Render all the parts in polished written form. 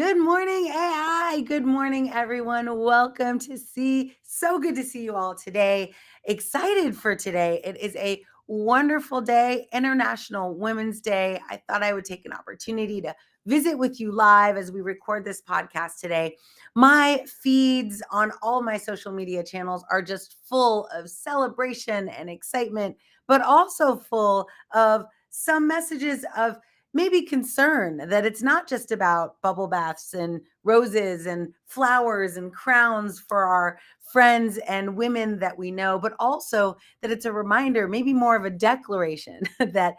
Good morning, AI. Good morning, everyone. Welcome to See. So good to see you all today. Excited for today. It is a wonderful day, International Women's Day. I thought I would take an opportunity to visit with you live as we record this podcast today. My feeds on all my social media channels are just full of celebration and excitement, but also full of some messages of maybe concern that it's not just about bubble baths and roses and flowers and crowns for our friends and women that we know, but also that it's a reminder, maybe more of a declaration that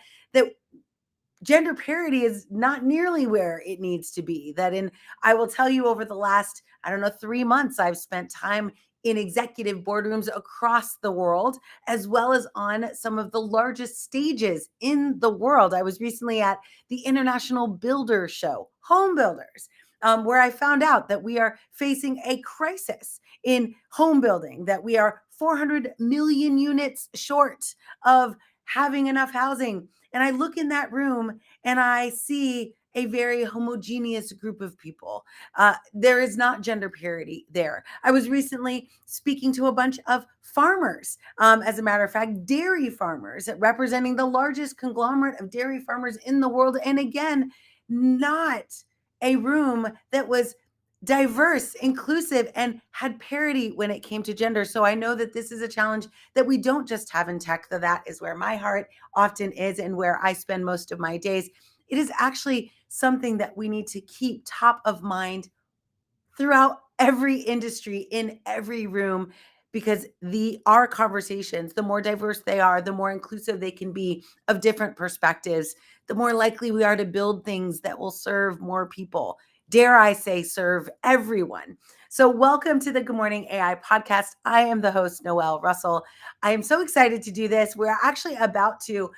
gender parity is not nearly where it needs to be. That in, I will tell you, over the last, I don't know, 3 months, I've spent time in executive boardrooms across the world, as well as on some of the largest stages in the world. I was recently at the International Builder Show, Home Builders, where I found out that we are facing a crisis in home building, that we are 400 million units short of having enough housing. And I look in that room and I see a very homogeneous group of people. There is not gender parity there. I was recently speaking to a bunch of farmers, as a matter of fact, dairy farmers representing the largest conglomerate of dairy farmers in the world. And again, not a room that was diverse, inclusive, and had parity when it came to gender. So I know that this is a challenge that we don't just have in tech, though that is where my heart often is and where I spend most of my days. It is actually something that we need to keep top of mind throughout every industry, in every room, because our conversations, the more diverse they are, the more inclusive they can be of different perspectives, the more likely we are to build things that will serve more people, dare I say serve everyone. So welcome to the Good Morning AI podcast. I am the host, Noelle Russell. I am so excited to do this. We're actually about to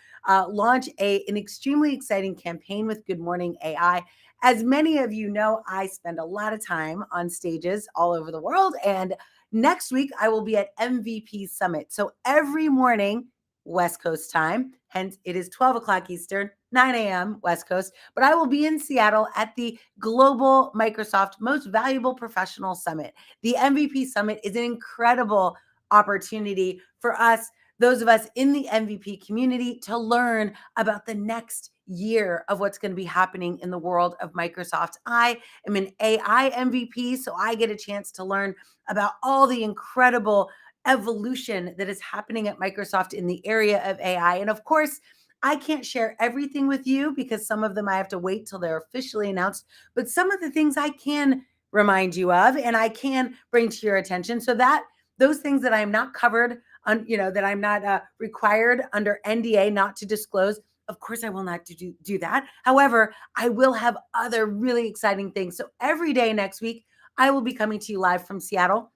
launch an extremely exciting campaign with Good Morning AI. As many of you know, I spend a lot of time on stages all over the world. And next week, I will be at MVP Summit. So every morning, West Coast time, hence it is 12 o'clock Eastern, 9 a.m. West Coast. But I will be in Seattle at the Global Microsoft Most Valuable Professional Summit. The MVP Summit is an incredible opportunity for us, those of us in the MVP community, to learn about the next year of what's going to be happening in the world of Microsoft. I am an AI MVP, so I get a chance to learn about all the incredible evolution that is happening at Microsoft in the area of AI. And of course, I can't share everything with you because some of them I have to wait till they're officially announced, but some of the things I can remind you of and I can bring to your attention, so that those things that I'm not covered on, that I'm not required under NDA not to disclose, of course, I will not do that. However, I will have other really exciting things. So every day next week, I will be coming to you live from Seattle.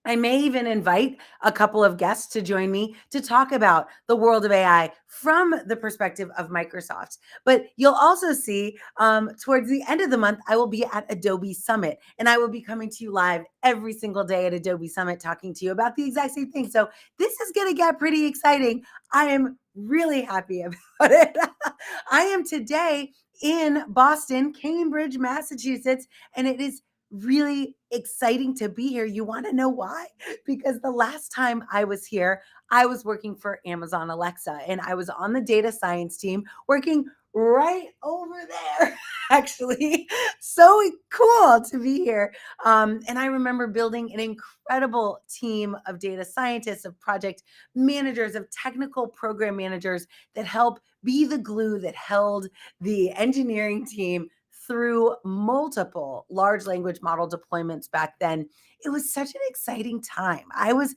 I may even invite a couple of guests to join me to talk about the world of AI from the perspective of Microsoft. But you'll also see towards the end of the month, I will be at Adobe Summit, and I will be coming to you live every single day at Adobe Summit, talking to you about the exact same thing. So this is going to get pretty exciting. I am really happy about it. I am today in Boston, Cambridge, Massachusetts, and it is really exciting to be here. You want to know why? Because the last time I was here, I was working for Amazon Alexa, and I was on the data science team working right over there. Actually, so cool to be here. And I remember building an incredible team of data scientists, of project managers, of technical program managers that help be the glue that held the engineering team through multiple large language model deployments back then. It was such an exciting time. I was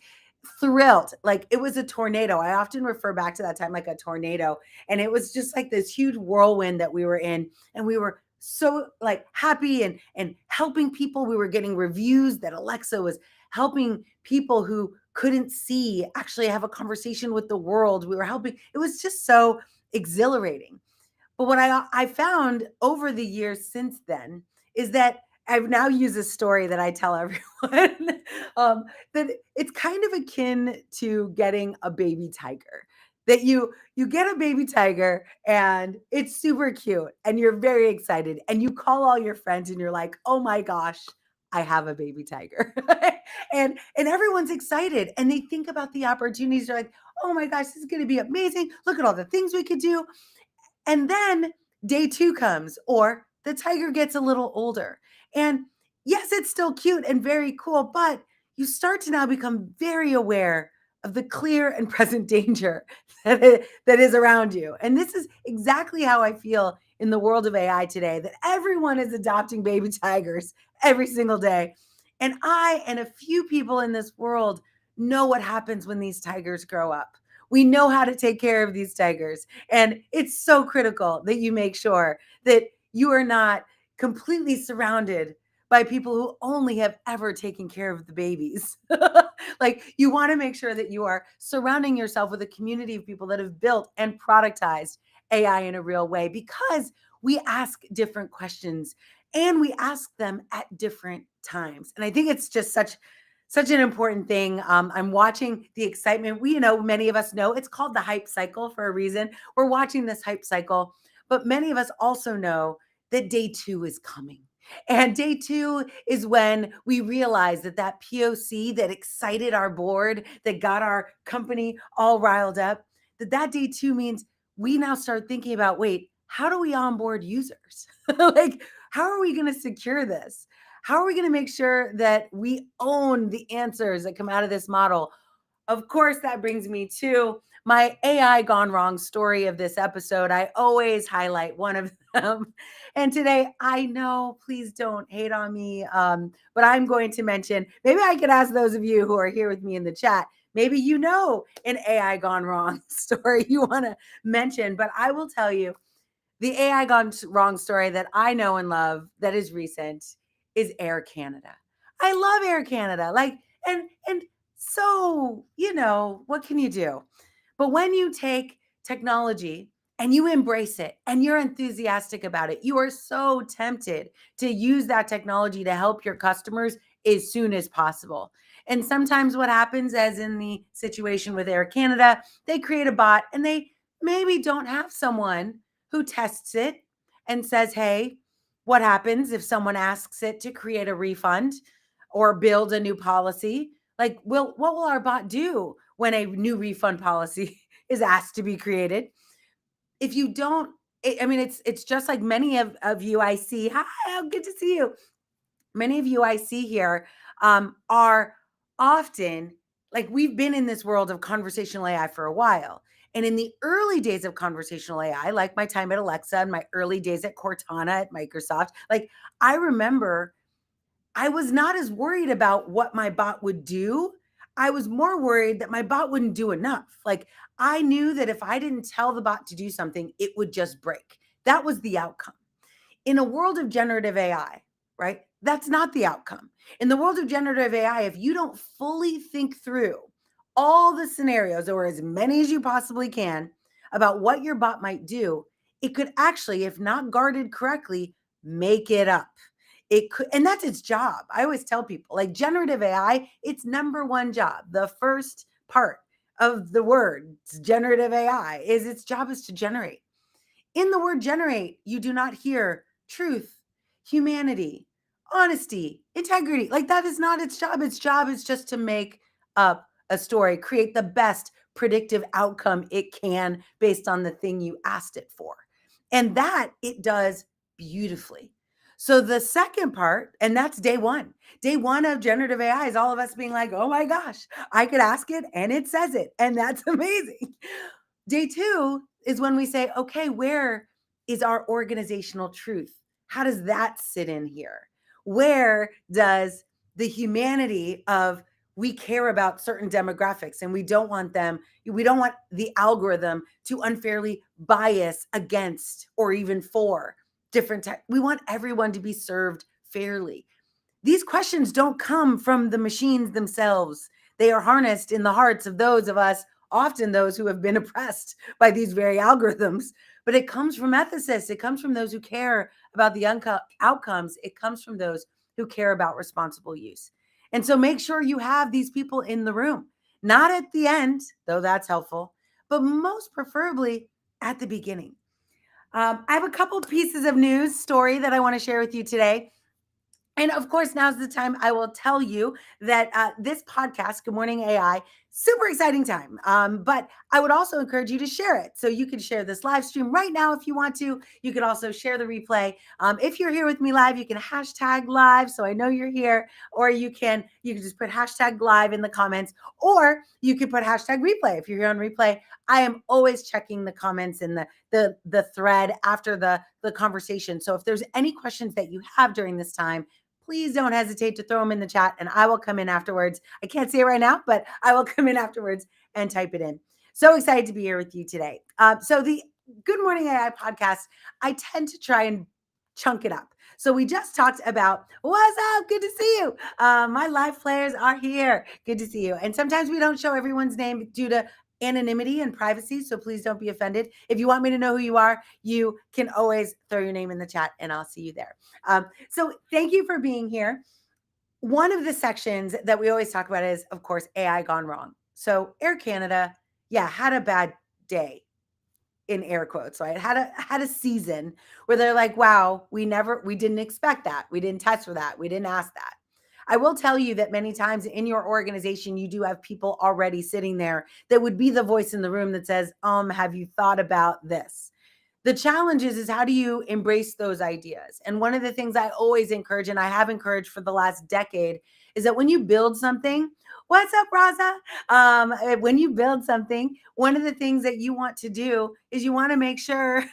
thrilled. Like, it was a tornado. I often refer back to that time like a tornado. And it was just like this huge whirlwind that we were in. And we were so like happy and helping people. We were getting reviews that Alexa was helping people who couldn't see actually have a conversation with the world. We were helping. It was just so exhilarating. But what I found over the years since then is that I've now used a story that I tell everyone, that it's kind of akin to getting a baby tiger. that you get a baby tiger and it's super cute and you're very excited and you call all your friends and you're like, "Oh my gosh, I have a baby tiger." And everyone's excited and they think about the opportunities. They're like, "Oh my gosh, this is going to be amazing. Look at all the things we could do." And then day two comes, or the tiger gets a little older. And yes, it's still cute and very cool, but you start to now become very aware of the clear and present danger that is around you. And this is exactly how I feel in the world of AI today, that everyone is adopting baby tigers every single day. And I and a few people in this world know what happens when these tigers grow up. We know how to take care of these tigers. And it's so critical that you make sure that you are not completely surrounded by people who only have ever taken care of the babies. Like, you want to make sure that you are surrounding yourself with a community of people that have built and productized AI in a real way, because we ask different questions and we ask them at different times. And I think it's just such an important thing. I'm watching the excitement. Many of us know it's called the hype cycle for a reason. We're watching this hype cycle, but many of us also know that day two is coming. And day two is when we realize that POC that excited our board, that got our company all riled up, that day two means we now start thinking about, wait, how do we onboard users? Like, how are we going to secure this? How are we going to make sure that we own the answers that come out of this model? Of course, that brings me to my AI gone wrong story of this episode. I always highlight one of them. And today, I know, please don't hate on me, but I'm going to mention, maybe I could ask those of you who are here with me in the chat, maybe you know an AI gone wrong story you want to mention, but I will tell you the AI gone wrong story that I know and love that is recent is Air Canada. I love Air Canada. Like, and so, what can you do? But when you take technology and you embrace it and you're enthusiastic about it, you are so tempted to use that technology to help your customers as soon as possible. And sometimes what happens, as in the situation with Air Canada, they create a bot and they maybe don't have someone who tests it and says, "Hey, what happens if someone asks it to create a refund or build a new policy? Like, what will our bot do when a new refund policy is asked to be created?" If you don't, I mean, it's just like many of you I see. Hi, how good to see you. Many of you I see here are often, like, we've been in this world of conversational AI for a while. And in the early days of conversational AI, like my time at Alexa and my early days at Cortana at Microsoft, like, I remember I was not as worried about what my bot would do. I was more worried that my bot wouldn't do enough. Like, I knew that if I didn't tell the bot to do something, it would just break. That was the outcome. In a world of generative AI, right? That's not the outcome. In the world of generative AI, if you don't fully think through all the scenarios, or as many as you possibly can, about what your bot might do, it could actually, if not guarded correctly, make it up. It could, and that's its job. I always tell people, like, generative AI, its number one job, the first part of the word generative AI, is its job is to generate. In the word generate, you do not hear truth, humanity, honesty, integrity. Like, that is not its job. Its job is just to make up a story, create the best predictive outcome it can based on the thing you asked it for. And that it does beautifully. So the second part, and that's day one. Day one of generative AI is all of us being like, "Oh my gosh, I could ask it and it says it." And that's amazing. Day two is when we say, okay, where is our organizational truth? How does that sit in here? Where does the humanity of, we care about certain demographics and we don't want the algorithm to unfairly bias against or even for different we want everyone to be served fairly. These questions don't come from the machines themselves. They are harnessed in the hearts of those of us, often those who have been oppressed by these very algorithms. But it comes from ethicists. It comes from those who care about the outcomes. It comes from those who care about responsible use. And so make sure you have these people in the room, not at the end, though that's helpful, but most preferably at the beginning. I have a couple pieces of news story that I want to share with you today. And of course, now's the time I will tell you that this podcast, Good Morning AI, super exciting time. But I would also encourage you to share it. So you can share this live stream right now if you want to. You can also share the replay. If you're here with me live, you can hashtag live so I know you're here, or you can just put hashtag live in the comments, or you can put hashtag replay if you're here on replay. I am always checking the comments in the thread after the conversation. So if there's any questions that you have during this time, please don't hesitate to throw them in the chat and I will come in afterwards. I can't see it right now, but I will come in afterwards and type it in. So excited to be here with you today. So the Good Morning AI podcast, I tend to try and chunk it up. So we just talked about what's up, good to see you. My live players are here, good to see you. And sometimes we don't show everyone's name due to anonymity and privacy, so please don't be offended. If you want me to know who you are, you can always throw your name in the chat and I'll see you there. So thank you for being here. One of the sections that we always talk about is, of course, AI gone wrong. So Air Canada, yeah, had a bad day in air quotes, right? Had a season where they're like, wow, we didn't expect that. We didn't test for that. We didn't ask that. I will tell you that many times in your organization, you do have people already sitting there that would be the voice in the room that says, have you thought about this? The challenge is how do you embrace those ideas? And one of the things I always encourage, and I have encouraged for the last decade, is that when you build something, what's up, Raza? When you build something, one of the things that you want to do is you want to make sure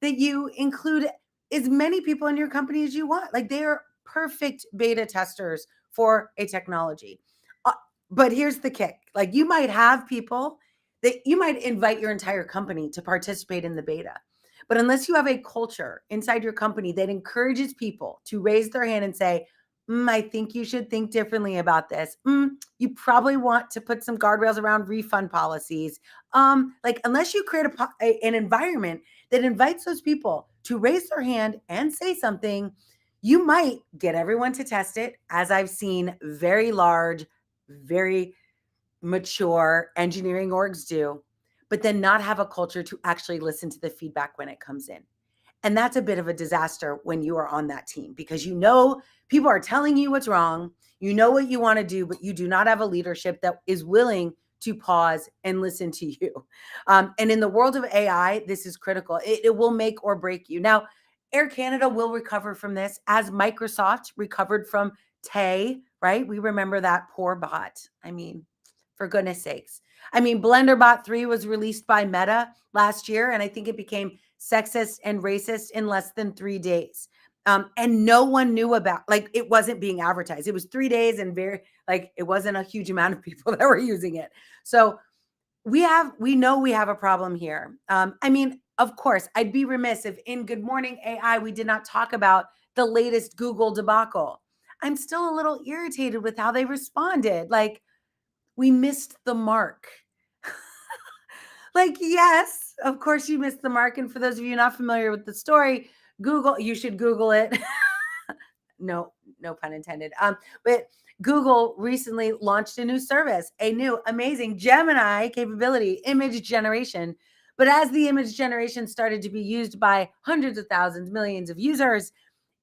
that you include as many people in your company as you want. Like they are perfect beta testers for a technology. But here's the kick. Like you might have people that you might invite your entire company to participate in the beta. But unless you have a culture inside your company that encourages people to raise their hand and say, I think you should think differently about this. You probably want to put some guardrails around refund policies. Like unless you create an environment that invites those people to raise their hand and say something, you might get everyone to test it, as I've seen very large, very mature engineering orgs do, but then not have a culture to actually listen to the feedback when it comes in. And that's a bit of a disaster when you are on that team because you know people are telling you what's wrong, you know what you want to do, but you do not have a leadership that is willing to pause and listen to you. And in the world of AI, this is critical. It will make or break you. Now, Air Canada will recover from this as Microsoft recovered from Tay, right? We remember that poor bot. I mean, for goodness sakes. I mean, BlenderBot 3 was released by Meta last year, and I think it became sexist and racist in less than 3 days. And no one knew about, like, it wasn't being advertised. It was 3 days and it wasn't a huge amount of people that were using it. So we know we have a problem here. I mean, of course, I'd be remiss if in Good Morning AI, we did not talk about the latest Google debacle. I'm still a little irritated with how they responded. Like, we missed the mark. Like, yes, of course you missed the mark. And for those of you not familiar with the story, you should Google it. No pun intended. But Google recently launched a new service, a new amazing Gemini capability, image generation. But as the image generation started to be used by hundreds of thousands, millions of users,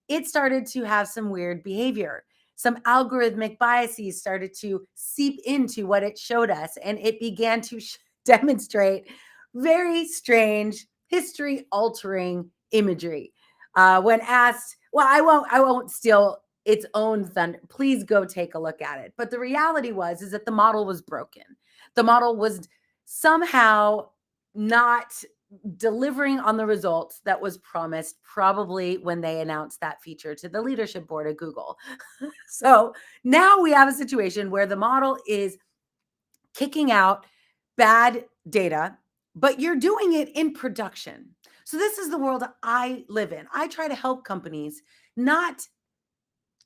it started to have some weird behavior. Some algorithmic biases started to seep into what it showed us, and it began to demonstrate very strange, history altering imagery. When asked, well, I won't steal its own thunder. Please go take a look at it. But the reality is that the model was broken. The model was somehow not delivering on the results that was promised, probably when they announced that feature to the leadership board at Google. So now we have a situation where the model is kicking out bad data, but you're doing it in production. So this is the world I live in. I try to help companies not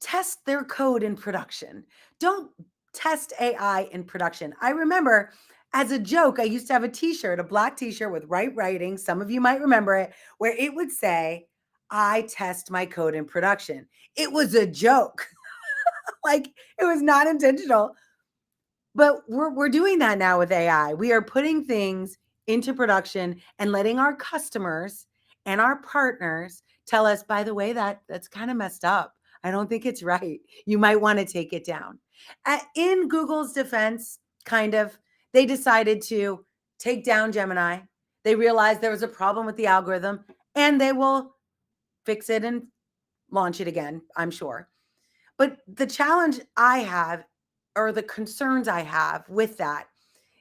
test their code in production. Don't test AI in production. I remember as a joke, I used to have a t-shirt, a black t-shirt with right writing. Some of you might remember it, where it would say, I test my code in production. It was a joke. Like it was not intentional. But we're doing that now with AI. We are putting things into production and letting our customers and our partners tell us, by the way, that's kind of messed up. I don't think it's right. You might want to take it down. In Google's defense, kind of, they decided to take down Gemini. They realized there was a problem with the algorithm, and they will fix it and launch it again, I'm sure. But the challenge I have, or the concerns I have with that,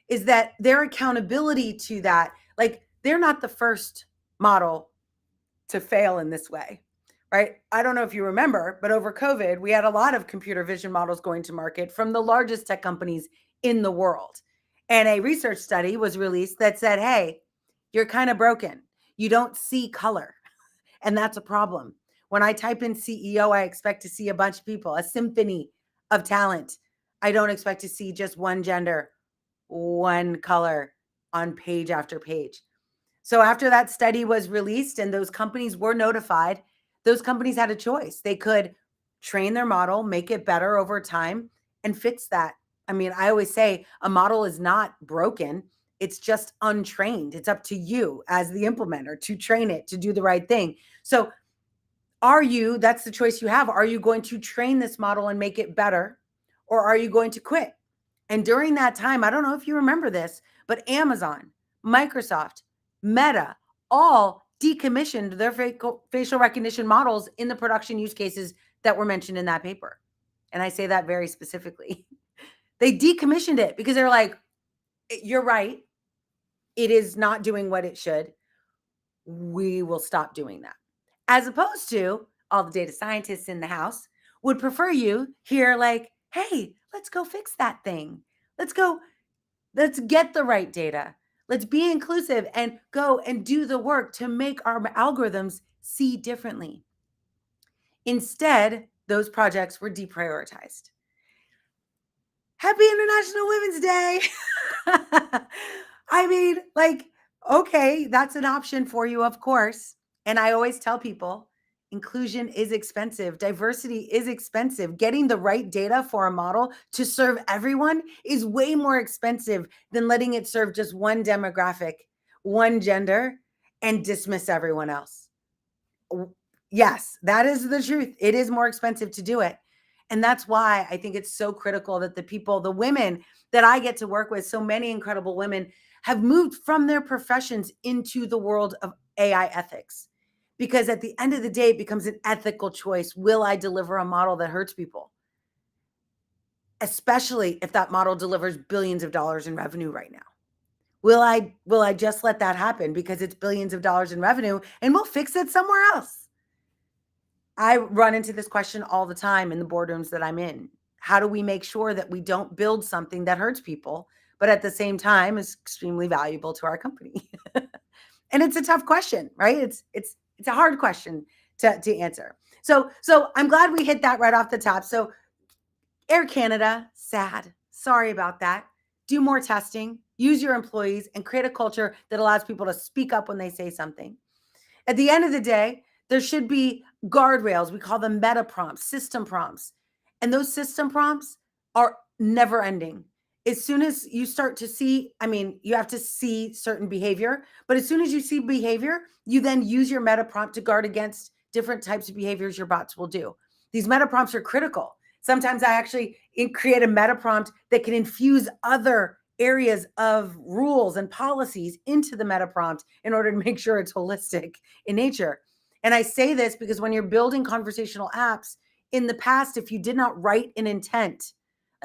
is that their accountability to that, like, they're not the first model to fail in this way, right? I don't know if you remember, but over COVID, we had a lot of computer vision models going to market from the largest tech companies in the world. And a research study was released that said, hey, you're kind of broken. You don't see color. And that's a problem. When I type in CEO, I expect to see a bunch of people, a symphony of talent. I don't expect to see just one gender, one color on page after page. So after that study was released and those companies were notified, those companies had a choice. They could train their model, make it better over time, and fix that. I mean, I always say a model is not broken. It's just untrained. It's up to you as the implementer to train it to do the right thing. So that's the choice you have. Are you going to train this model and make it better? Or are you going to quit? And during that time, I don't know if you remember this, but Amazon, Microsoft, Meta, all decommissioned their facial recognition models in the production use cases that were mentioned in that paper. And I say that very specifically. They decommissioned it because they're like, you're right. It is not doing what it should. We will stop doing that. As opposed to all the data scientists in the house would prefer you hear like, hey, let's go fix that thing. Let's get the right data. Let's be inclusive and go and do the work to make our algorithms see differently. Instead, those projects were deprioritized. Happy International Women's Day. I mean, like, okay, that's an option for you, of course. And I always tell people inclusion is expensive, diversity is expensive. Getting the right data for a model to serve everyone is way more expensive than letting it serve just one demographic, one gender, and dismiss everyone else. Yes, that is the truth. It is more expensive to do it. And that's why I think it's so critical that the women that I get to work with, so many incredible women, have moved from their professions into the world of AI ethics. Because at the end of the day, it becomes an ethical choice. Will I deliver a model that hurts people? Especially if that model delivers billions of dollars in revenue right now. Will I just let that happen because it's billions of dollars in revenue and we'll fix it somewhere else? I run into this question all the time in the boardrooms that I'm in. How do we make sure that we don't build something that hurts people, but at the same time is extremely valuable to our company? And it's a tough question, right? It's a hard question to answer. So I'm glad we hit that right off the top. So Air Canada, sad. Sorry about that. Do more testing, use your employees, and create a culture that allows people to speak up when they say something. At the end of the day, there should be guardrails. We call them meta prompts, system prompts. And those system prompts are never ending. As soon as you start to see, I mean, you have to see certain behavior, but as soon as you see behavior, you then use your meta prompt to guard against different types of behaviors your bots will do. These meta prompts are critical. Sometimes I actually create a meta prompt that can infuse other areas of rules and policies into the meta prompt in order to make sure it's holistic in nature. And I say this because when you're building conversational apps, in the past, if you did not write an intent,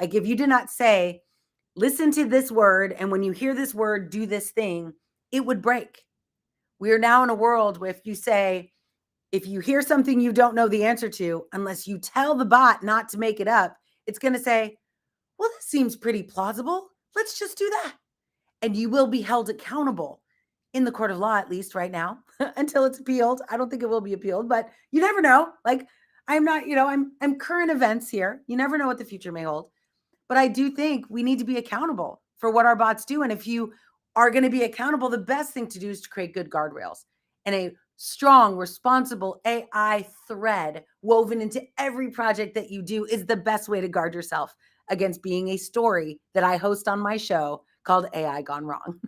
like if you did not say, listen to this word, and when you hear this word, do this thing, it would break. We are now in a world where if you say, if you hear something you don't know the answer to, unless you tell the bot not to make it up, it's going to say, well, this seems pretty plausible. Let's just do that. And you will be held accountable in the court of law, at least right now, until it's appealed. I don't think it will be appealed, but you never know. Like I'm not, I'm current events here. You never know what the future may hold. But I do think we need to be accountable for what our bots do. And if you are going to be accountable, the best thing to do is to create good guardrails and a strong, responsible AI thread woven into every project that you do is the best way to guard yourself against being a story that I host on my show called AI Gone Wrong.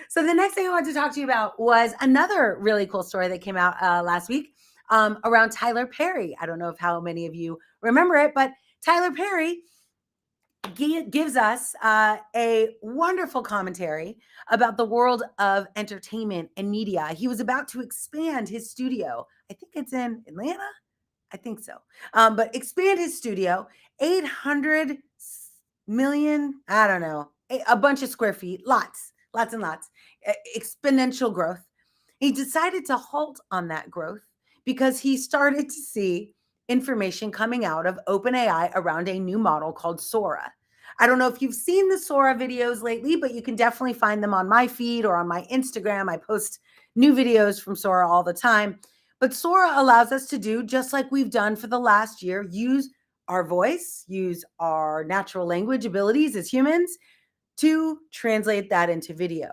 So the next thing I wanted to talk to you about was another really cool story that came out last week around Tyler Perry. I don't know if how many of you remember it, but Tyler Perry gives us a wonderful commentary about the world of entertainment and media. He was about to expand his studio. I think it's in Atlanta. I think so. But expand his studio, 800 million, I don't know, a bunch of square feet, lots and lots, exponential growth. He decided to halt on that growth because he started to see information coming out of OpenAI around a new model called Sora. I don't know if you've seen the Sora videos lately, but you can definitely find them on my feed or on my Instagram. I post new videos from Sora all the time. But Sora allows us to do just like we've done for the last year, use our voice, use our natural language abilities as humans to translate that into video.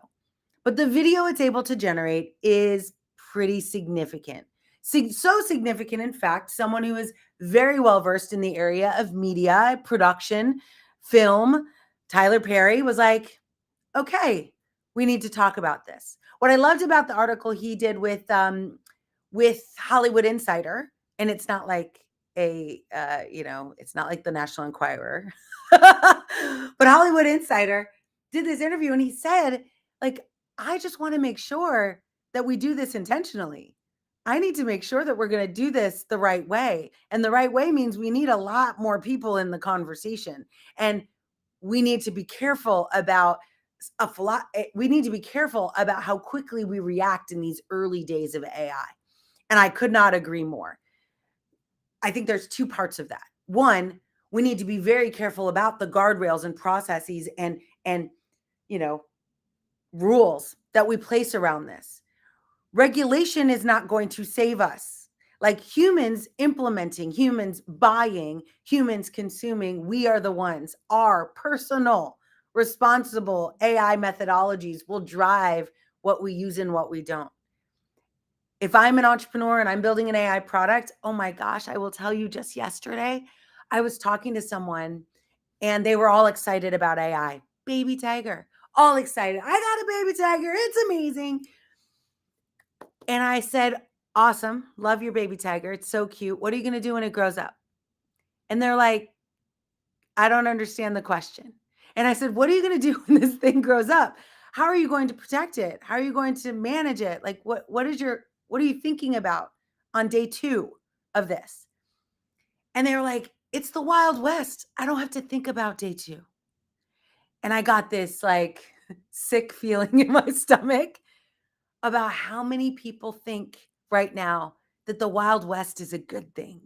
But the video it's able to generate is pretty significant. So significant, in fact, someone who is very well versed in the area of media, production, film, Tyler Perry was like, okay, we need to talk about this. What I loved about the article he did with Hollywood Insider, and it's not like it's not like the National Enquirer, but Hollywood Insider did this interview, and he said, like, I just want to make sure that we do this intentionally. I need to make sure that we're going to do this the right way. And the right way means we need a lot more people in the conversation. And we need to be careful about we need to be careful about how quickly we react in these early days of AI. And I could not agree more. I think there's two parts of that. One, we need to be very careful about the guardrails and processes and rules that we place around this. Regulation is not going to save us. Like humans implementing, humans buying, humans consuming, we are the ones. Our personal, responsible AI methodologies will drive what we use and what we don't. If I'm an entrepreneur and I'm building an AI product, oh my gosh, I will tell you, just yesterday, I was talking to someone and they were all excited about AI. Baby tiger, all excited. I got a baby tiger. It's amazing. And I said, awesome. Love your baby tiger. It's so cute. What are you going to do when it grows up? And they're like, I don't understand the question. And I said, what are you going to do when this thing grows up? How are you going to protect it? How are you going to manage it? Like what are you thinking about on day 2 of this? And they were like, it's the Wild West. I don't have to think about day 2. And I got this like sick feeling in my stomach about how many people think right now that the Wild West is a good thing.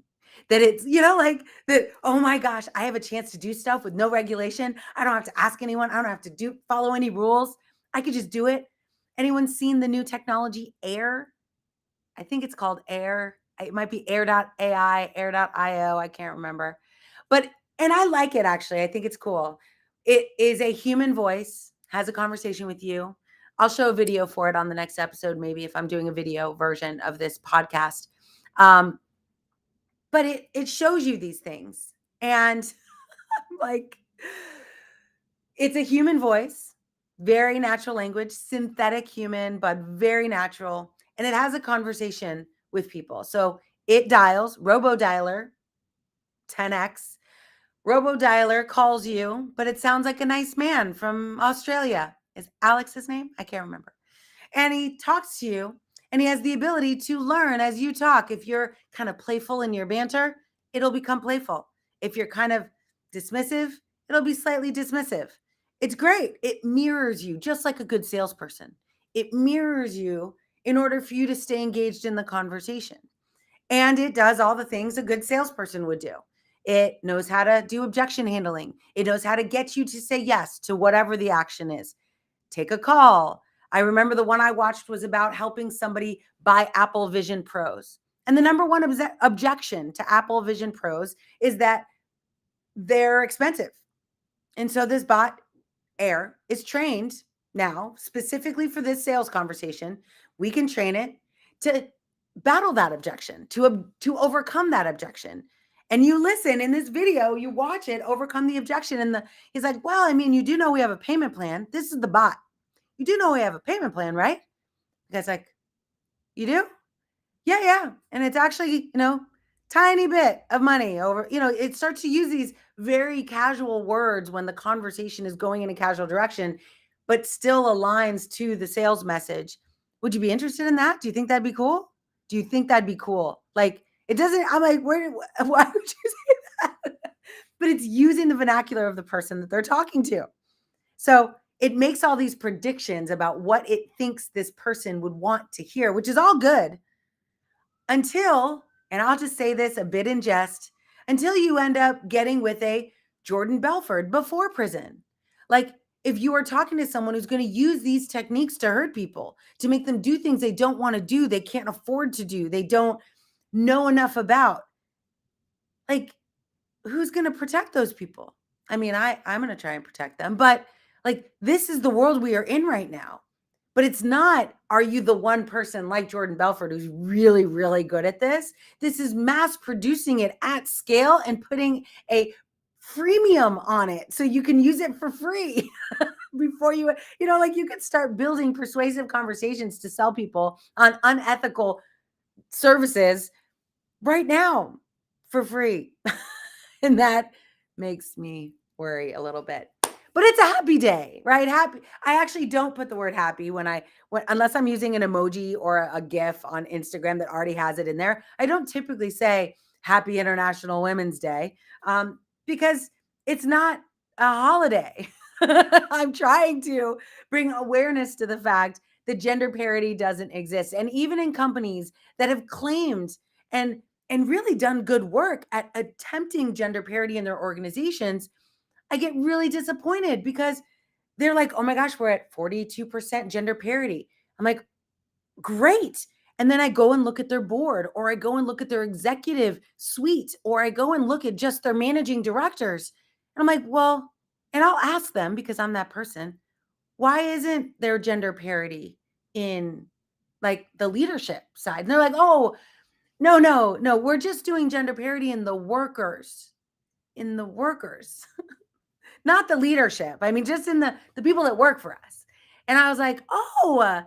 That it's, like that, oh my gosh, I have a chance to do stuff with no regulation. I don't have to ask anyone. I don't have to follow any rules. I could just do it. Anyone seen the new technology Air? I think it's called Air. It might be Air.ai, Air.io. I can't remember. And I like it actually. I think it's cool. It is a human voice, has a conversation with you. I'll show a video for it on the next episode, maybe if I'm doing a video version of this podcast. But it shows you these things. And like, it's a human voice, very natural language, synthetic human, but very natural. And it has a conversation with people. So it dials, robo-dialer, 10x. Robo-dialer calls you, but it sounds like a nice man from Australia. Is Alex his name? I can't remember. And he talks to you, and he has the ability to learn as you talk. If you're kind of playful in your banter, it'll become playful. If you're kind of dismissive, it'll be slightly dismissive. It's great. It mirrors you just like a good salesperson. It mirrors you in order for you to stay engaged in the conversation. And it does all the things a good salesperson would do. It knows how to do objection handling. It knows how to get you to say yes to whatever the action is. Take a call. I remember the one I watched was about helping somebody buy Apple Vision Pros. And the number one objection to Apple Vision Pros is that they're expensive. And so this bot, Air, is trained now specifically for this sales conversation. We can train it to battle that objection, to overcome that objection. And you listen in this video, you watch it overcome the objection. And he's like, well, I mean, you do know we have a payment plan. This is the bot. you do know we have a payment plan, right? The guy's like, you do? Yeah, yeah. And it's actually, tiny bit of money over, it starts to use these very casual words when the conversation is going in a casual direction, but still aligns to the sales message. Would you be interested in that? Do you think that'd be cool? Do you think that'd be cool? Like, it doesn't, I'm like, why would you say that? But it's using the vernacular of the person that they're talking to. So it makes all these predictions about what it thinks this person would want to hear, which is all good until, and I'll just say this a bit in jest, until you end up getting with a Jordan Belford before prison. Like, if you are talking to someone who's going to use these techniques to hurt people, to make them do things they don't want to do, they can't afford to do, they don't know enough about, like, who's going to protect those people? I mean, I'm going to try and protect them, but like, this is the world we are in right now. But it's not, are you the one person like Jordan Belfort who's really, really good at this? This is mass producing it at scale and putting a freemium on it so you can use it for free before like you could start building persuasive conversations to sell people on unethical services right now for free. And that makes me worry a little bit. But it's a happy day, right? Happy. I actually don't put the word happy unless I'm using an emoji or a GIF on Instagram that already has it in there. I don't typically say Happy International Women's Day because it's not a holiday. I'm trying to bring awareness to the fact that gender parity doesn't exist. And even in companies that have claimed and really done good work at attempting gender parity in their organizations, I get really disappointed because they're like, oh my gosh, we're at 42% gender parity. I'm like, great. And then I go and look at their board, or I go and look at their executive suite, or I go and look at just their managing directors. And I'm like, well, and I'll ask them because I'm that person, why isn't there gender parity in like the leadership side? And they're like, oh, no, we're just doing gender parity in the workers, not the leadership. I mean, just in the people that work for us. And I was like, oh,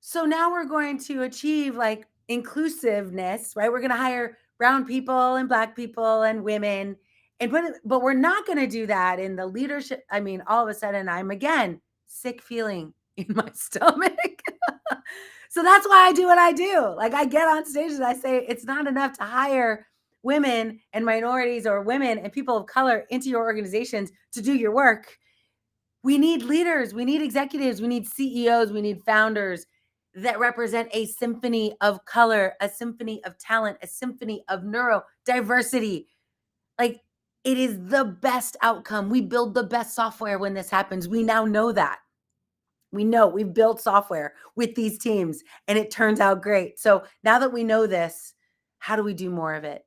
so now we're going to achieve like inclusiveness, right? We're going to hire brown people and Black people and women, but we're not going to do that in the leadership. I mean, all of a sudden I'm again sick feeling in my stomach. So that's why I do what I do. Like, I get on stage and I say, it's not enough to hire women and minorities or women and people of color into your organizations to do your work. We need leaders, we need executives, we need CEOs, we need founders that represent a symphony of color, a symphony of talent, a symphony of neurodiversity. Like, it is the best outcome. We build the best software when this happens. We now know that. We know we've built software with these teams and it turns out great. So now that we know this, how do we do more of it?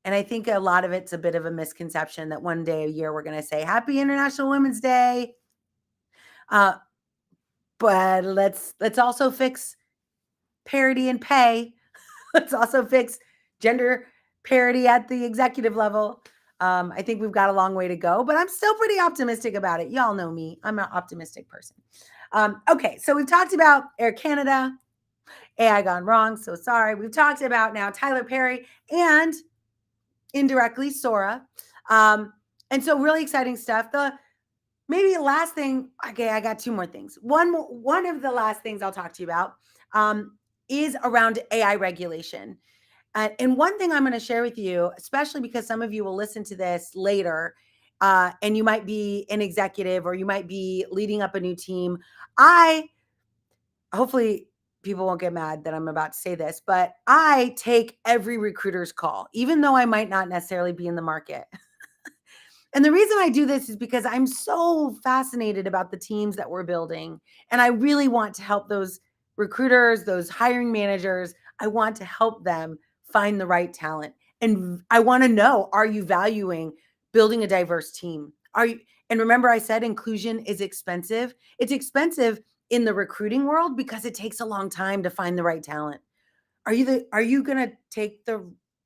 And I think a lot of it's a bit of a misconception that one day a year we're going to say Happy International Women's Day. But let's also fix parity in pay. Let's also fix gender parity at the executive level. I think we've got a long way to go, but I'm still pretty optimistic about it. Y'all know me. I'm an optimistic person. Okay, so we've talked about Air Canada, AI gone wrong, so sorry. We've talked about now Tyler Perry and indirectly Sora. And so really exciting stuff. Maybe last thing, okay, I got two more things. One of the last things I'll talk to you about is around AI regulation. And one thing I'm going to share with you, especially because some of you will listen to this later, and you might be an executive or you might be leading up a new team. Hopefully people won't get mad that I'm about to say this, but I take every recruiter's call, even though I might not necessarily be in the market. And the reason I do this is because I'm so fascinated about the teams that we're building. And I really want to help those recruiters, those hiring managers. I want to help them find the right talent. And I want to know, are you valuing building a diverse team? And remember, I said inclusion is expensive. It's expensive in the recruiting world because it takes a long time to find the right talent. Are you going to take the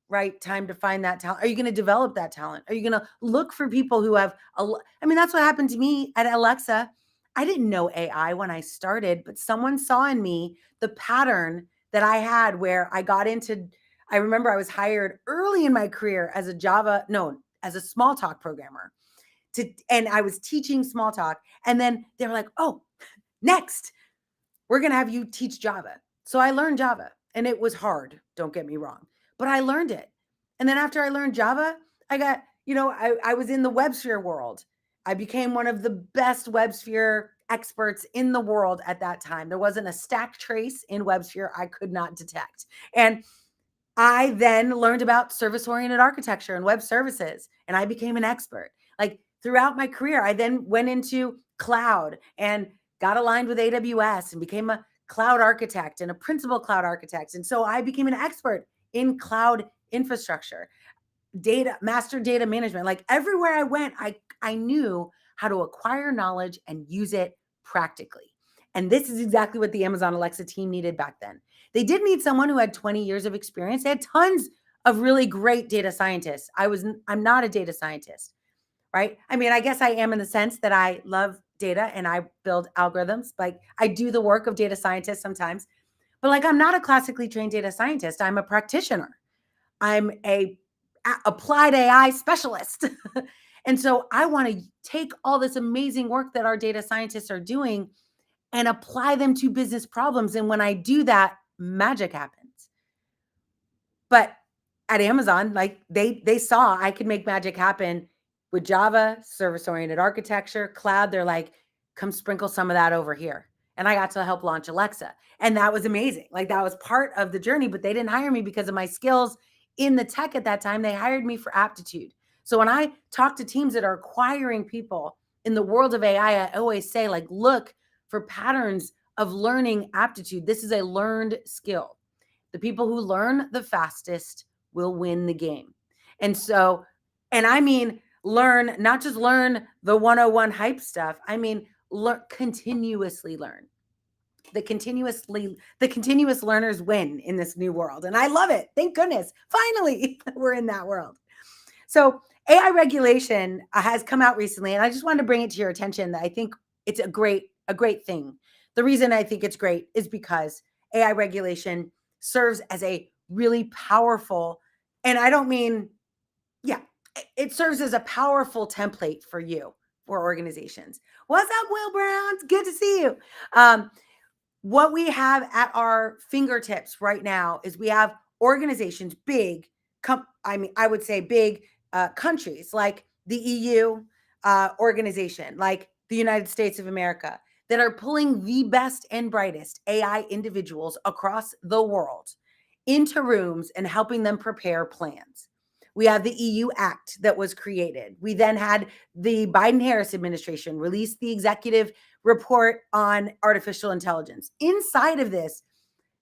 right time to find that talent? Are you going to develop that talent? Are you going to look for people who have that's what happened to me at Alexa. I didn't know AI when I started, but someone saw in me the pattern that I had where I got into, I remember I was hired early in my career as a as a small talk programmer and I was teaching small talk. And then they were like, oh, next, we're going to have you teach Java. So I learned Java and it was hard. Don't get me wrong, but I learned it. And then after I learned Java, I got, I was in the WebSphere world. I became one of the best WebSphere experts in the world at that time. There wasn't a stack trace in WebSphere I could not detect. And I then learned about service-oriented architecture and web services, and I became an expert. Like throughout my career, I then went into cloud and got aligned with AWS and became a cloud architect and a principal cloud architect. And so I became an expert in cloud infrastructure, master data management. Like everywhere I went, I knew how to acquire knowledge and use it practically. And this is exactly what the Amazon Alexa team needed back then. They did need someone who had 20 years of experience. They had tons of really great data scientists. I'm not a data scientist, right? I mean, I guess I am in the sense that I love data and I build algorithms. Like I do the work of data scientists sometimes, but like I'm not a classically trained data scientist. I'm a practitioner. I'm a applied AI specialist. And so I want to take all this amazing work that our data scientists are doing and apply them to business problems. And when I do that, magic happens. But at Amazon, like they saw I could make magic happen with Java, service-oriented architecture, cloud. They're like, come sprinkle some of that over here. And I got to help launch Alexa. And that was amazing. Like that was part of the journey, but they didn't hire me because of my skills in the tech at that time. They hired me for aptitude. So when I talk to teams that are acquiring people in the world of AI, I always say, like, look for patterns of learning aptitude. This is a learned skill. The people who learn the fastest will win the game. And so, and I mean, learn, not just learn the 101 hype stuff. I mean, continuously learn. The continuous learners win in this new world. And I love it. Thank goodness. Finally, we're in that world. So AI regulation has come out recently, and I just wanted to bring it to your attention that I think it's a great thing. The reason I think it's great is because AI regulation serves as a really powerful, and I don't mean, yeah, it serves as a powerful template for you, for organizations. What's up, Will Brown? It's good to see you. What we have at our fingertips right now is we have organizations, I would say big countries like the EU organization, like the United States of America, that are pulling the best and brightest AI individuals across the world into rooms and helping them prepare plans. We have the EU Act that was created. We then had the Biden-Harris administration release the executive report on artificial intelligence. Inside of this,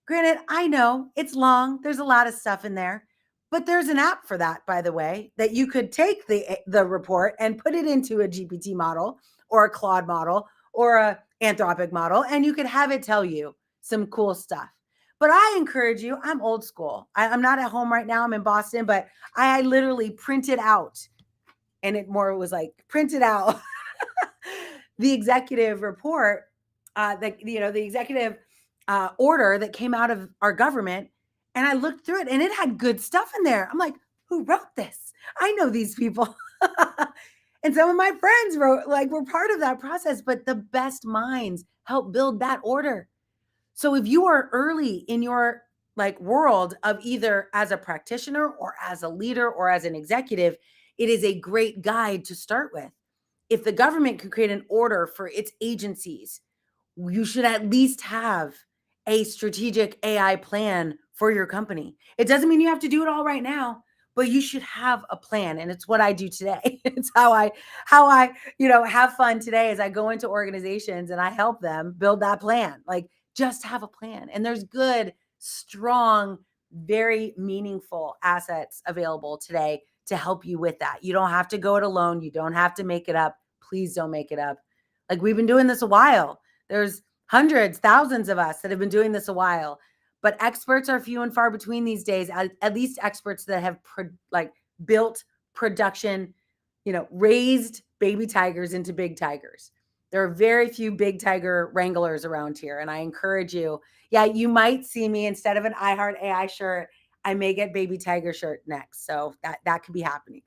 granted, I know it's long, there's a lot of stuff in there, but there's an app for that, by the way, that you could take the report and put it into a GPT model or a Claude model or a Anthropic model, and you could have it tell you some cool stuff. But I encourage you, I'm old school. I'm not at home right now. I'm in Boston, but I literally printed out, and it was like printed out the executive report, the executive order that came out of our government. And I looked through it and it had good stuff in there. I'm like, who wrote this? I know these people. And some of my friends were part of that process, but the best minds help build that order. So if you are early in your world of either as a practitioner or as a leader or as an executive, it is a great guide to start with. If the government could create an order for its agencies, you should at least have a strategic AI plan for your company. It doesn't mean you have to do it all right now, but you should have a plan. And it's what I do today. It's how I have fun today as I go into organizations and I help them build that plan. Like, just have a plan. And there's good, strong, very meaningful assets available today to help you with that. You don't have to go it alone. You don't have to make it up. Please don't make it up. Like, we've been doing this a while. There's hundreds, thousands of us that have been doing this a while, but experts are few and far between these days. At least experts that have built production, raised baby tigers into big tigers. There are very few big tiger wranglers around here. And I encourage you, yeah, you might see me instead of an I Heart AI shirt, I may get baby tiger shirt next. So that could be happening.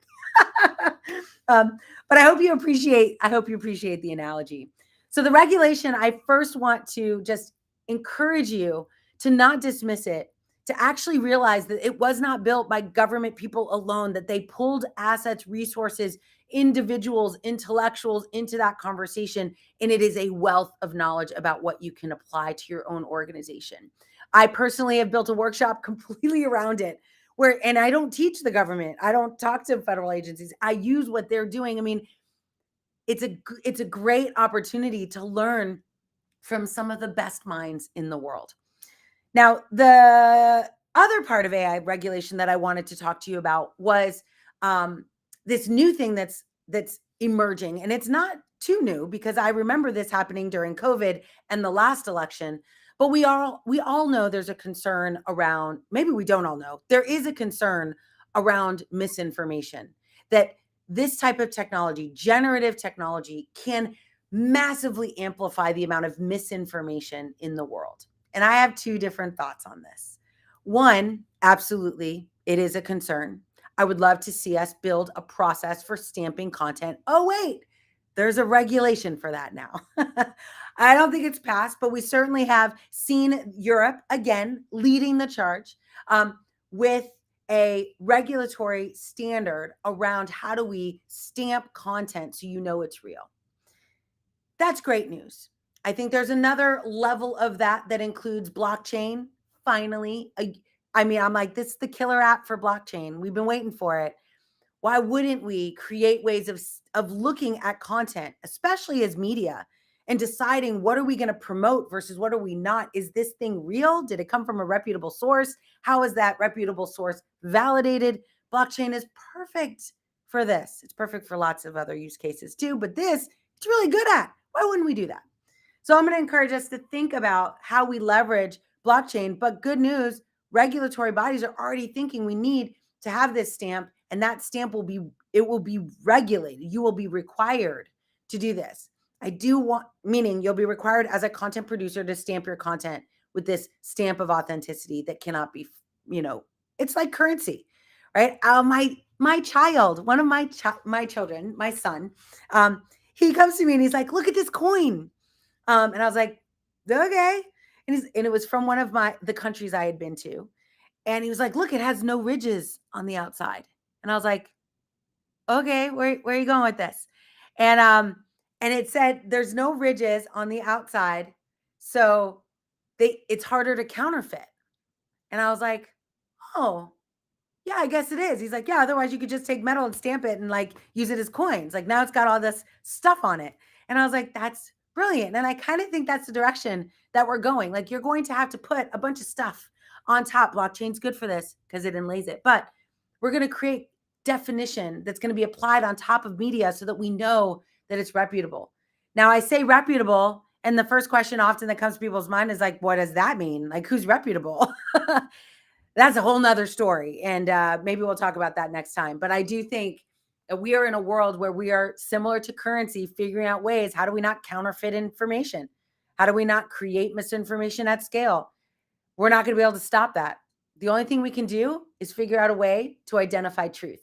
um, but I hope you appreciate the analogy. So the regulation, I first want to just encourage you to not dismiss it, to actually realize that it was not built by government people alone, that they pulled assets, resources, individuals, intellectuals into that conversation. And it is a wealth of knowledge about what you can apply to your own organization. I personally have built a workshop completely around it where, and I don't teach the government. I don't talk to federal agencies. I use what they're doing. I mean, it's a great opportunity to learn from some of the best minds in the world. Now, the other part of AI regulation that I wanted to talk to you about was this new thing that's emerging, and it's not too new because I remember this happening during COVID and the last election. But we all know there's a concern around. Maybe we don't all know there is a concern around misinformation, that this type of technology, generative technology, can massively amplify the amount of misinformation in the world. And I have two different thoughts on this. One, absolutely, it is a concern. I would love to see us build a process for stamping content. Oh, wait, there's a regulation for that now. I don't think it's passed, but we certainly have seen Europe again leading the charge with a regulatory standard around how do we stamp content so you know it's real. That's great news. I think there's another level of that includes blockchain. Finally, I mean, I'm like, this is the killer app for blockchain. We've been waiting for it. Why wouldn't we create ways of looking at content, especially as media, and deciding what are we going to promote versus what are we not? Is this thing real? Did it come from a reputable source? How is that reputable source validated? Blockchain is perfect for this. It's perfect for lots of other use cases too, but this it's really good at. Why wouldn't we do that? So I'm going to encourage us to think about how we leverage blockchain. But good news, regulatory bodies are already thinking we need to have this stamp, and that stamp will be regulated. You will be required to do this. I do want, meaning you'll be required as a content producer to stamp your content with this stamp of authenticity that cannot be, it's like currency, right? My child, one of my children, my son, he comes to me and he's like, "Look at this coin." And I was like, "Okay." And it was from one of the countries I had been to. And he was like, "Look, it has no ridges on the outside." And I was like, "Okay, where are you going with this?" And it said there's no ridges on the outside, so it's harder to counterfeit. And I was like, "Oh, yeah, I guess it is." He's like, "Yeah, otherwise you could just take metal and stamp it and like use it as coins. Like now it's got all this stuff on it." And I was like, "That's brilliant." And I kind of think that's the direction that we're going. Like you're going to have to put a bunch of stuff on top. Blockchain's good for this because it inlays it. But we're going to create definition that's going to be applied on top of media so that we know that it's reputable. Now I say reputable, and the first question often that comes to people's mind is like, what does that mean? Like who's reputable? That's a whole nother story. And maybe we'll talk about that next time. But I do think that we are in a world where we are similar to currency, figuring out ways. How do we not counterfeit information? How do we not create misinformation at scale? We're not going to be able to stop that. The only thing we can do is figure out a way to identify truth.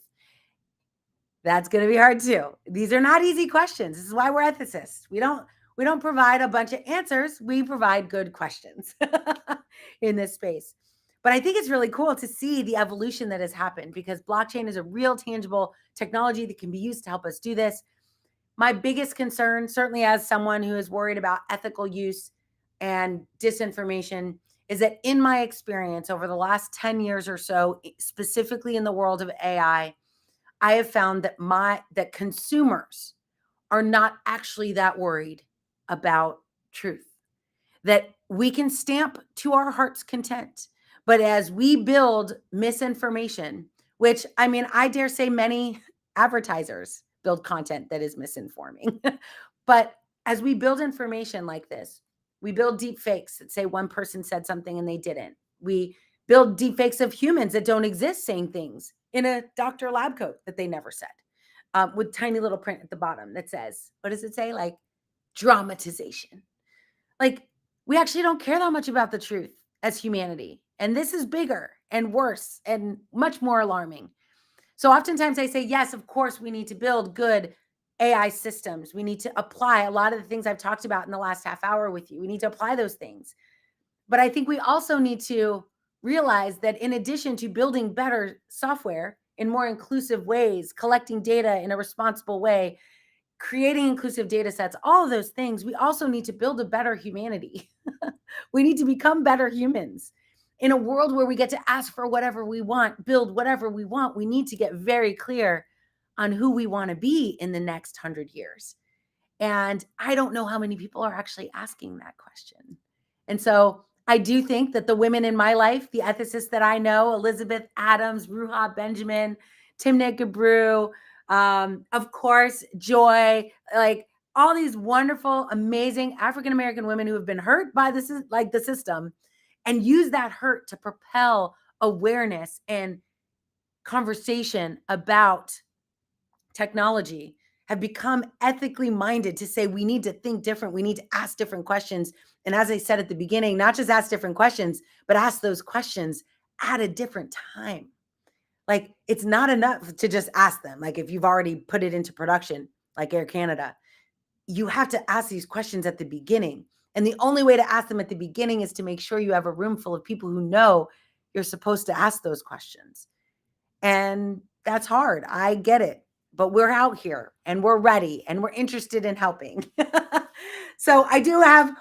That's going to be hard too. These are not easy questions. This is why we're ethicists. We don't provide a bunch of answers. We provide good questions in this space. But I think it's really cool to see the evolution that has happened because blockchain is a real tangible technology that can be used to help us do this. My biggest concern, certainly as someone who is worried about ethical use and disinformation, is that in my experience over the last 10 years or so, specifically in the world of AI, I have found that consumers are not actually that worried about truth, that we can stamp to our heart's content. But as we build misinformation, which I mean, I dare say many advertisers build content that is misinforming. But as we build information like this, we build deep fakes that say one person said something and they didn't. We build deep fakes of humans that don't exist saying things in a doctor lab coat that they never said, with tiny little print at the bottom that says, what does it say? Like, dramatization. Like, we actually don't care that much about the truth as humanity. And this is bigger and worse and much more alarming. So oftentimes I say, yes, of course, we need to build good AI systems. We need to apply a lot of the things I've talked about in the last half hour with you. We need to apply those things. But I think we also need to realize that in addition to building better software in more inclusive ways, collecting data in a responsible way, creating inclusive data sets, all of those things, we also need to build a better humanity. We need to become better humans. In a world where we get to ask for whatever we want, build whatever we want, we need to get very clear on who we want to be in the next 100 years. And I don't know how many people are actually asking that question. And so I do think that the women in my life, the ethicists that I know, Elizabeth Adams, Ruha Benjamin, Timnit Gebru, of course, Joy, like all these wonderful, amazing African American women who have been hurt by this, like the system, and use that hurt to propel awareness and conversation about technology, have become ethically minded to say we need to think different, we need to ask different questions. And as I said at the beginning, not just ask different questions, but ask those questions at a different time. Like, it's not enough to just ask them. Like, if you've already put it into production, like Air Canada, you have to ask these questions at the beginning. And the only way to ask them at the beginning is to make sure you have a room full of people who know you're supposed to ask those questions. And that's hard. I get it. But we're out here and we're ready and we're interested in helping. So I do have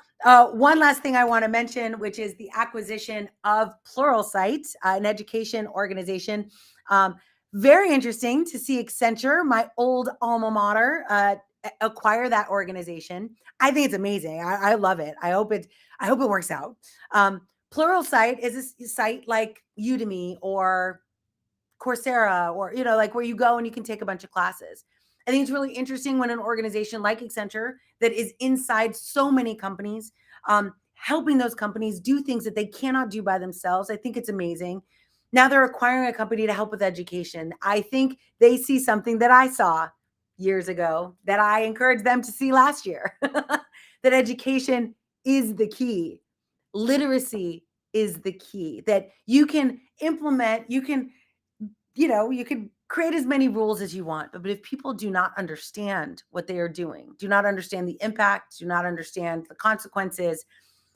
one last thing I want to mention, which is the acquisition of Pluralsight, an education organization. Very interesting to see Accenture, my old alma mater, acquire that organization. I think it's amazing. I love it. I hope it works out. Pluralsight is a site like Udemy or Coursera, or, like where you go and you can take a bunch of classes. I think it's really interesting when an organization like Accenture that is inside so many companies, helping those companies do things that they cannot do by themselves. I think it's amazing. Now they're acquiring a company to help with education. I think they see something that I saw years ago that I encouraged them to see last year, that education is the key. Literacy is the key, that you can implement, you can create as many rules as you want, but if people do not understand what they are doing, do not understand the impact, do not understand the consequences,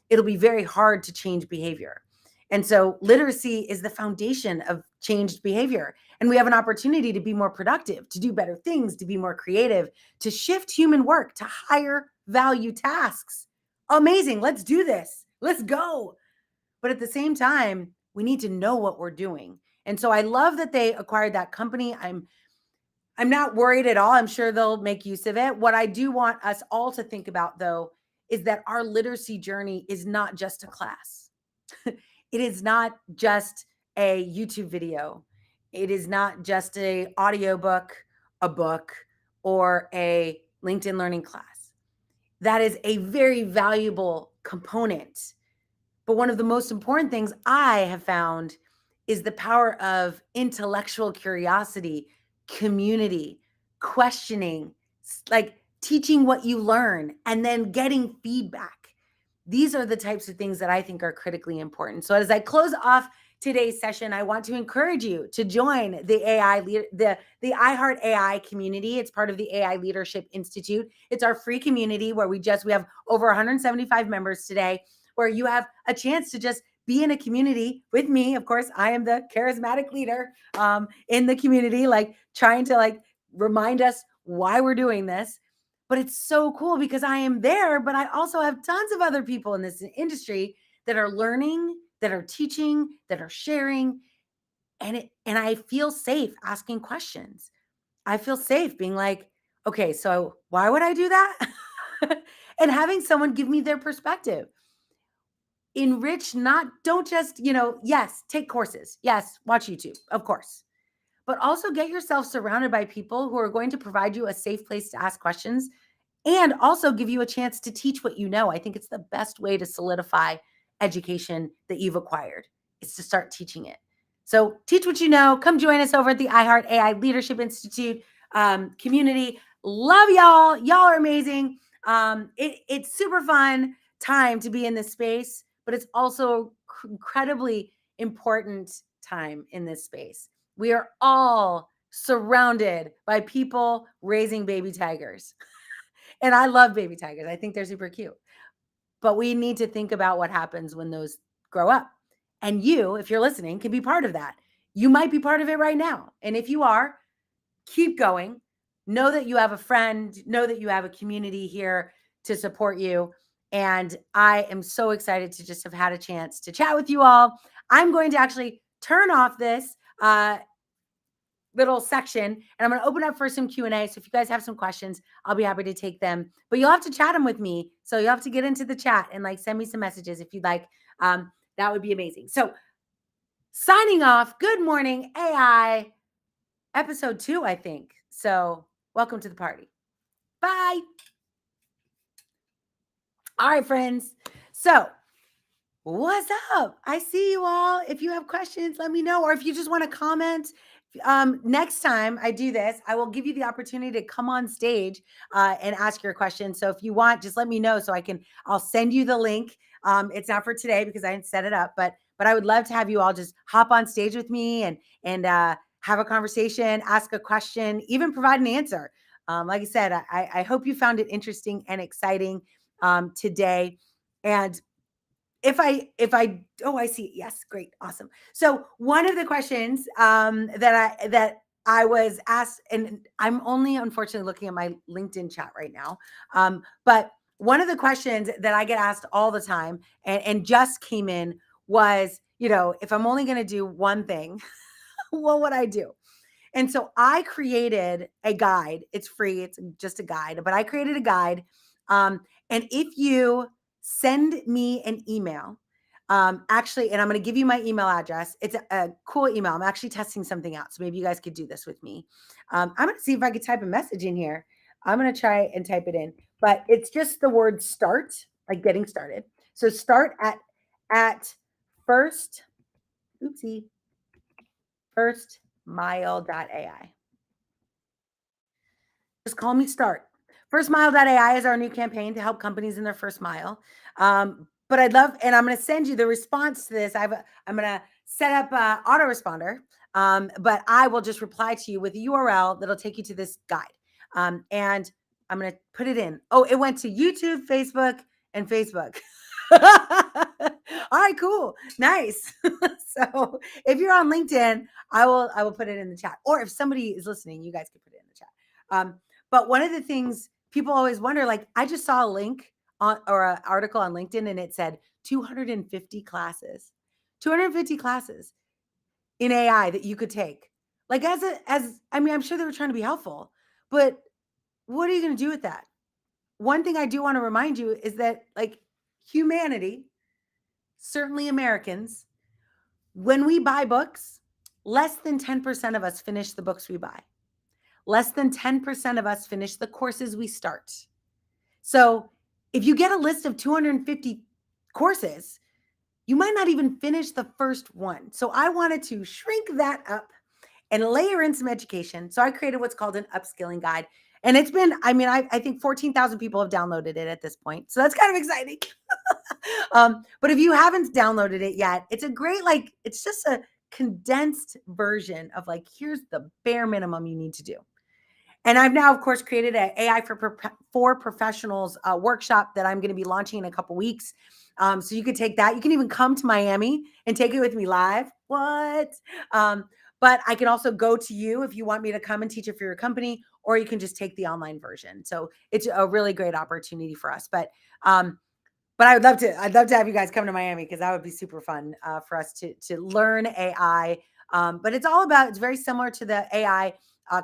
it'll be very hard to change behavior. And so literacy is the foundation of changed behavior. And we have an opportunity to be more productive, to do better things, to be more creative, to shift human work to higher value tasks. Amazing. Let's do this. Let's go. But at the same time, we need to know what we're doing. And so I love that they acquired that company. I'm not worried at all. I'm sure they'll make use of it. What I do want us all to think about, though, is that our literacy journey is not just a class. It is not just a YouTube video. It is not just a audiobook, a book, or a LinkedIn learning class. That is a very valuable component. But one of the most important things I have found is the power of intellectual curiosity, community, questioning, like teaching what you learn, and then getting feedback. These are the types of things that I think are critically important. So as I close off today's session, I want to encourage you to join the iHeart AI community. It's part of the AI Leadership Institute. It's our free community where we have over 175 members today, where you have a chance to just be in a community with me. Of course, I am the charismatic leader in the community, like trying to remind us why we're doing this. But it's so cool because I am there, but I also have tons of other people in this industry that are learning, that are teaching, that are sharing. And I feel safe asking questions. I feel safe being like, okay, so why would I do that? And having someone give me their perspective. Enrich, don't just, yes, take courses. Yes, watch YouTube, of course. But also get yourself surrounded by people who are going to provide you a safe place to ask questions and also give you a chance to teach what you know. I think it's the best way to solidify education that you've acquired, is to start teaching it. So teach what you know. Come join us over at the iHeart AI Leadership Institute community. Love y'all. Y'all are amazing. It's super fun time to be in this space, but it's also incredibly important time in this space. We are all surrounded by people raising baby tigers. And I love baby tigers. I think they're super cute. But we need to think about what happens when those grow up. And you, if you're listening, can be part of that. You might be part of it right now. And if you are, keep going. Know that you have a friend, know that you have a community here to support you. And I am so excited to just have had a chance to chat with you all. I'm going to actually turn off this little section and I'm going to open up for some Q&A. So if you guys have some questions, I'll be happy to take them, but you'll have to chat them with me. So you'll have to get into the chat and like send me some messages if you'd like. That would be amazing. So signing off, good morning AI, episode 2, I think. So welcome to the party. Bye. All right, friends. So what's up? I see you all. If you have questions, let me know. Or if you just want to comment, next time I do this, I will give you the opportunity to come on stage and ask your question. So if you want, just let me know so I'll send you the link. It's not for today because I didn't set it up, but I would love to have you all just hop on stage with me and have a conversation, ask a question, even provide an answer. Like I said, I hope you found it interesting and exciting today. And if I see it. Yes, great, awesome. So one of the questions that I was asked, and I'm only unfortunately looking at my LinkedIn chat right now, but one of the questions that I get asked all the time and just came in was, if I'm only going to do one thing, what would I do? And so I created a guide. It's free. It's just a guide, but I created a guide. And if you send me an email, actually, and I'm going to give you my email address. It's a cool email. I'm actually testing something out. So maybe you guys could do this with me. I'm going to see if I could type a message in here. I'm going to try and type it in, but it's just the word start, like getting started. So start at first, oopsie, firstmile.ai. Just call me start. Firstmile.ai is our new campaign to help companies in their first mile. But I'd love, and I'm going to send you the response to this. I'm going to set up an autoresponder, but I will just reply to you with a URL that'll take you to this guide. And I'm going to put it in. Oh, it went to YouTube, Facebook, and Facebook. All right, cool. Nice. So if you're on LinkedIn, I will put it in the chat. Or if somebody is listening, you guys can put it in the chat. But one of the things people always wonder, like I just saw a link or an article on LinkedIn and it said 250 classes in AI that you could take. Like I mean, I'm sure they were trying to be helpful, but what are you going to do with that? One thing I do want to remind you is that like humanity, certainly Americans, when we buy books, less than 10% of us finish the books we buy. Less than 10% of us finish the courses we start. So if you get a list of 250 courses, you might not even finish the first one. So I wanted to shrink that up and layer in some education. So I created what's called an upskilling guide. And it's been, I mean, I think 14,000 people have downloaded it at this point. So that's kind of exciting. But if you haven't downloaded it yet, it's a great, like, it's just a condensed version of like, here's the bare minimum you need to do. And I've now, of course, created an AI for professionals workshop that I'm going to be launching in a couple weeks. So you could take that. You can even come to Miami and take it with me live. What? But I can also go to you if you want me to come and teach it for your company, or you can just take the online version. So it's a really great opportunity for us. But I'd love to have you guys come to Miami because that would be super fun for us to learn AI. But it's very similar to the AI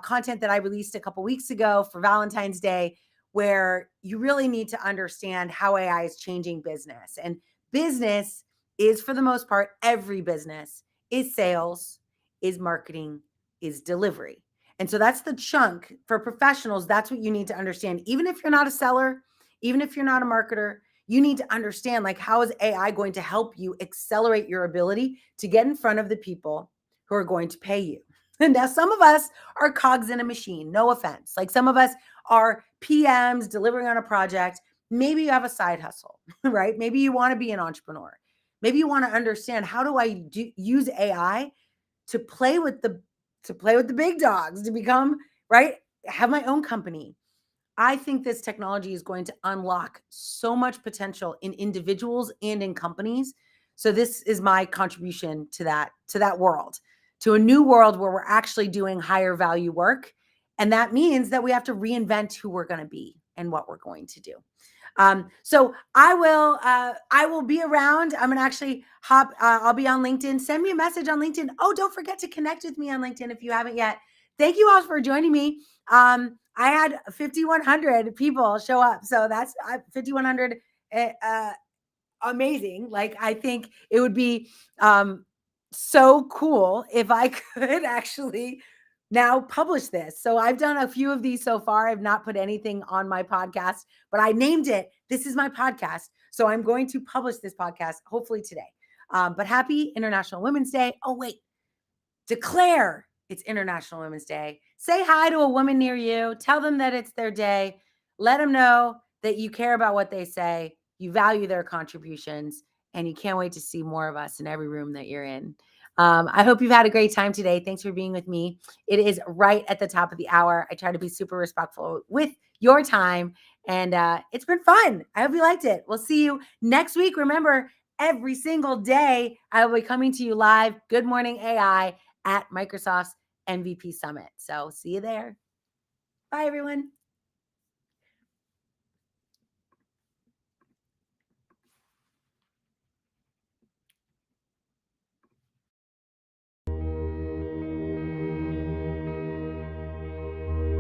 content that I released a couple weeks ago for Valentine's Day, where you really need to understand how AI is changing business. And business is, for the most part, every business is sales, is marketing, is delivery. And so that's the chunk for professionals. That's what you need to understand. Even if you're not a seller, even if you're not a marketer, you need to understand, like, how is AI going to help you accelerate your ability to get in front of the people who are going to pay you? Now, some of us are cogs in a machine, no offense. Like some of us are PMs delivering on a project. Maybe you have a side hustle, right? Maybe you want to be an entrepreneur. Maybe you want to understand, how do I use AI to play with the big dogs, to become, right, have my own company. I think this technology is going to unlock so much potential in individuals and in companies. So this is my contribution to that world, to a new world where we're actually doing higher value work. And that means that we have to reinvent who we're going to be and what we're going to do. So I will be around. I'm gonna actually hop. I'll be on LinkedIn. Send me a message on LinkedIn. Oh, don't forget to connect with me on LinkedIn if you haven't yet. Thank you all for joining me. I had 5,100 people show up, so that's 5,100. Amazing. Like, I think it would be so cool if I could actually now publish this. So I've done a few of these so far. I've not put anything on my podcast, but I named it, "This is my podcast." So I'm going to publish this podcast hopefully today. But happy International Women's Day. Oh, wait, declare it's International Women's Day. Say hi to a woman near you. Tell them that it's their day. Let them know that you care about what they say, you value their contributions, and you can't wait to see more of us in every room that you're in. I hope you've had a great time today. Thanks for being with me. It is right at the top of the hour. I try to be super respectful with your time, and it's been fun. I hope you liked it. We'll see you next week. Remember, every single day, I will be coming to you live. Good Morning AI at Microsoft's MVP Summit. So see you there. Bye, everyone.